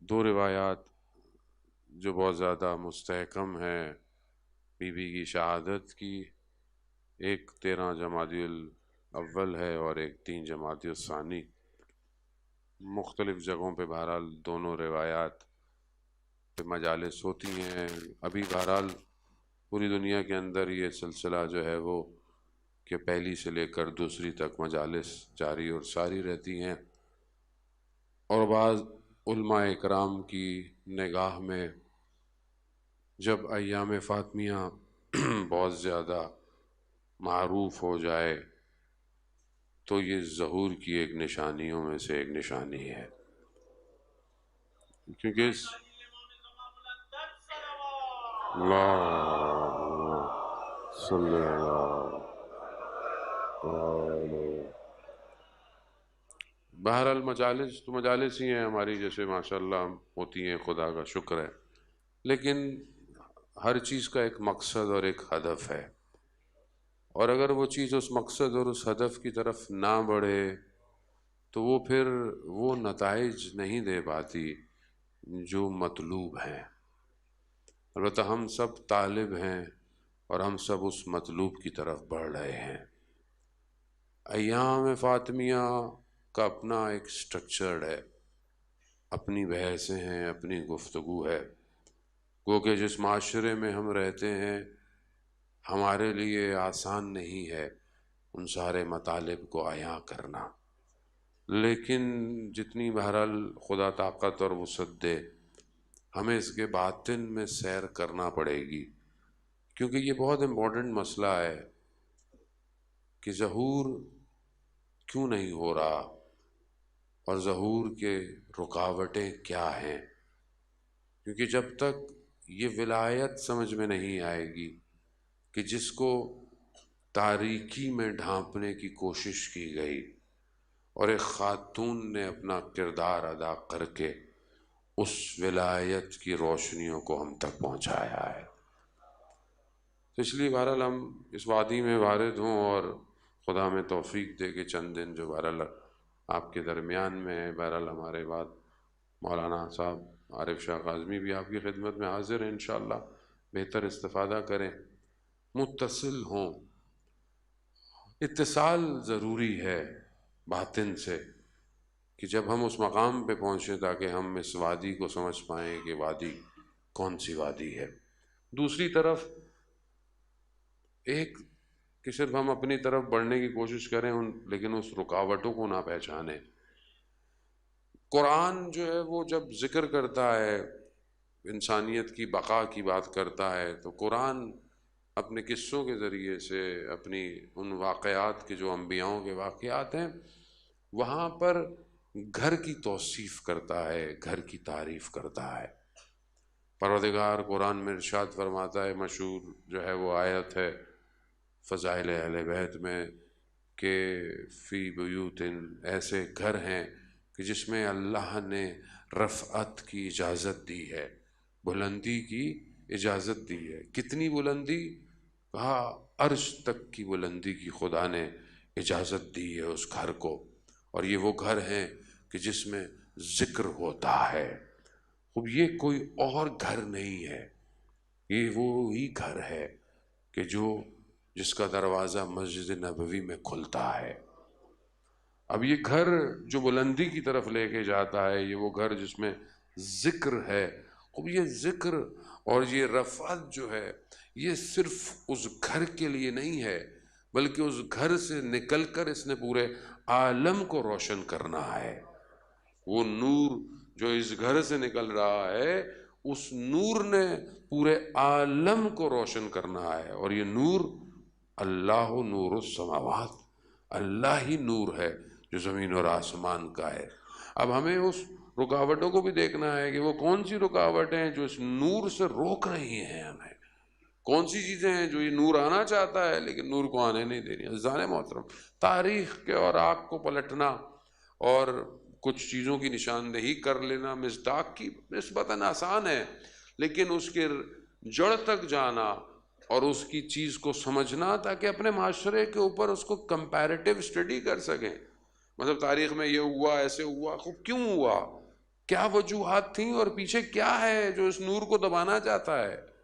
دو روایات جو بہت زیادہ مستحکم ہیں بی بی کی شہادت کی، ایک 13 جمادی الاول ہے اور ایک 3 جمادی الثانی۔ مختلف جگہوں پہ بہرحال دونوں روایات پہ مجالس ہوتی ہیں۔ ابھی بہرحال پوری دنیا کے اندر یہ سلسلہ جو ہے وہ کہ پہلی سے لے کر دوسری تک مجالس جاری اور ساری رہتی ہیں، اور بعض علماء اکرام کی نگاہ میں جب ایام فاطمیہ بہت زیادہ معروف ہو جائے تو یہ ظہور کی ایک نشانیوں میں سے ایک نشانی ہے، کیونکہ اللہ صلی اللہ علیہ۔ بہرحال مجالس تو مجالس ہی ہیں ہماری، جیسے ماشاءاللہ ہوتی ہیں، خدا کا شکر ہے، لیکن ہر چیز کا ایک مقصد اور ایک ہدف ہے، اور اگر وہ چیز اس مقصد اور اس ہدف کی طرف نہ بڑھے تو وہ پھر وہ نتائج نہیں دے پاتی جو مطلوب ہیں۔ البتہ ہم سب طالب ہیں اور ہم سب اس مطلوب کی طرف بڑھ رہے ہیں۔ ایام فاطمیہ کا اپنا ایک سٹرکچر ہے، اپنی بحثیں ہیں، اپنی گفتگو ہے، گو کہ جس معاشرے میں ہم رہتے ہیں ہمارے لیے آسان نہیں ہے ان سارے مطالب کو عیاں کرنا، لیکن جتنی بہرحال خدا طاقت اور وسعت دے ہمیں اس کے باطن میں سیر کرنا پڑے گی، کیونکہ یہ بہت امپورٹنٹ مسئلہ ہے کہ ظہور کیوں نہیں ہو رہا اور ظہور کے رکاوٹیں کیا ہیں، کیونکہ جب تک یہ ولایت سمجھ میں نہیں آئے گی کہ جس کو تاریکی میں ڈھانپنے کی کوشش کی گئی اور ایک خاتون نے اپنا کردار ادا کر کے اس ولایت کی روشنیوں کو ہم تک پہنچایا ہے، تو اس لیے بہرحال ہم اس وادی میں وارد ہوں اور خدا میں توفیق دے کہ چند دن جو بہرحال آپ کے درمیان میں ہے، بہرحال ہمارے بعد مولانا صاحب عارف شاہ کاظمی بھی آپ کی خدمت میں حاضر ہیں، انشاءاللہ بہتر استفادہ کریں، متصل ہوں۔ اتصال ضروری ہے باطن سے کہ جب ہم اس مقام پہ پہنچیں تاکہ ہم اس وادی کو سمجھ پائیں کہ وادی کون سی وادی ہے۔ دوسری طرف ایک کہ صرف ہم اپنی طرف بڑھنے کی کوشش کریں لیکن اس رکاوٹوں کو نہ پہچانیں۔ قرآن جو ہے وہ جب ذکر کرتا ہے، انسانیت کی بقا کی بات کرتا ہے، تو قرآن اپنے قصوں کے ذریعے سے، اپنی ان واقعات کے جو انبیاؤں کے واقعات ہیں، وہاں پر گھر کی توصیف کرتا ہے، گھر کی تعریف کرتا ہے۔ پروردگار قرآن میں ارشاد فرماتا ہے، مشہور جو ہے وہ آیت ہے فضائل اہل بیت میں کہ فی بیوت، ایسے گھر ہیں کہ جس میں اللہ نے رفعت کی اجازت دی ہے، بلندی کی اجازت دی ہے۔ کتنی بلندی؟ کہا عرش تک کی بلندی کی خدا نے اجازت دی ہے اس گھر کو، اور یہ وہ گھر ہیں کہ جس میں ذکر ہوتا ہے۔ اب یہ کوئی اور گھر نہیں ہے، یہ وہی گھر ہے کہ جس کا دروازہ مسجد نبوی میں کھلتا ہے۔ اب یہ گھر جو بلندی کی طرف لے کے جاتا ہے، یہ وہ گھر جس میں ذکر ہے۔ اب یہ ذکر اور یہ رفعت جو ہے یہ صرف اس گھر کے لیے نہیں ہے، بلکہ اس گھر سے نکل کر اس نے پورے عالم کو روشن کرنا ہے۔ وہ نور جو اس گھر سے نکل رہا ہے، اس نور نے پورے عالم کو روشن کرنا ہے، اور یہ نور اللہ نور السماوات، اللہ ہی نور ہے جو زمین اور آسمان کا ہے۔ اب ہمیں اس رکاوٹوں کو بھی دیکھنا ہے کہ وہ کون سی رکاوٹیں ہیں جو اس نور سے روک رہی ہیں ہمیں، کون سی چیزیں ہیں جو یہ نور آنا چاہتا ہے لیکن نور کو آنے نہیں دے رہی۔ عزیزان محترم، تاریخ کے اور آگ کو پلٹنا اور کچھ چیزوں کی نشاندہی کر لینا مصداق کی نسبتاً آسان ہے، لیکن اس کے جڑ تک جانا اور اس کی چیز کو سمجھنا تاکہ اپنے معاشرے کے اوپر اس کو کمپیریٹیو اسٹڈی کر سکیں، مطلب تاریخ میں یہ ہوا، ایسے ہوا، خوب کیوں ہوا، کیا وجوہات تھیں اور پیچھے کیا ہے جو اس نور کو دبانا چاہتا ہے.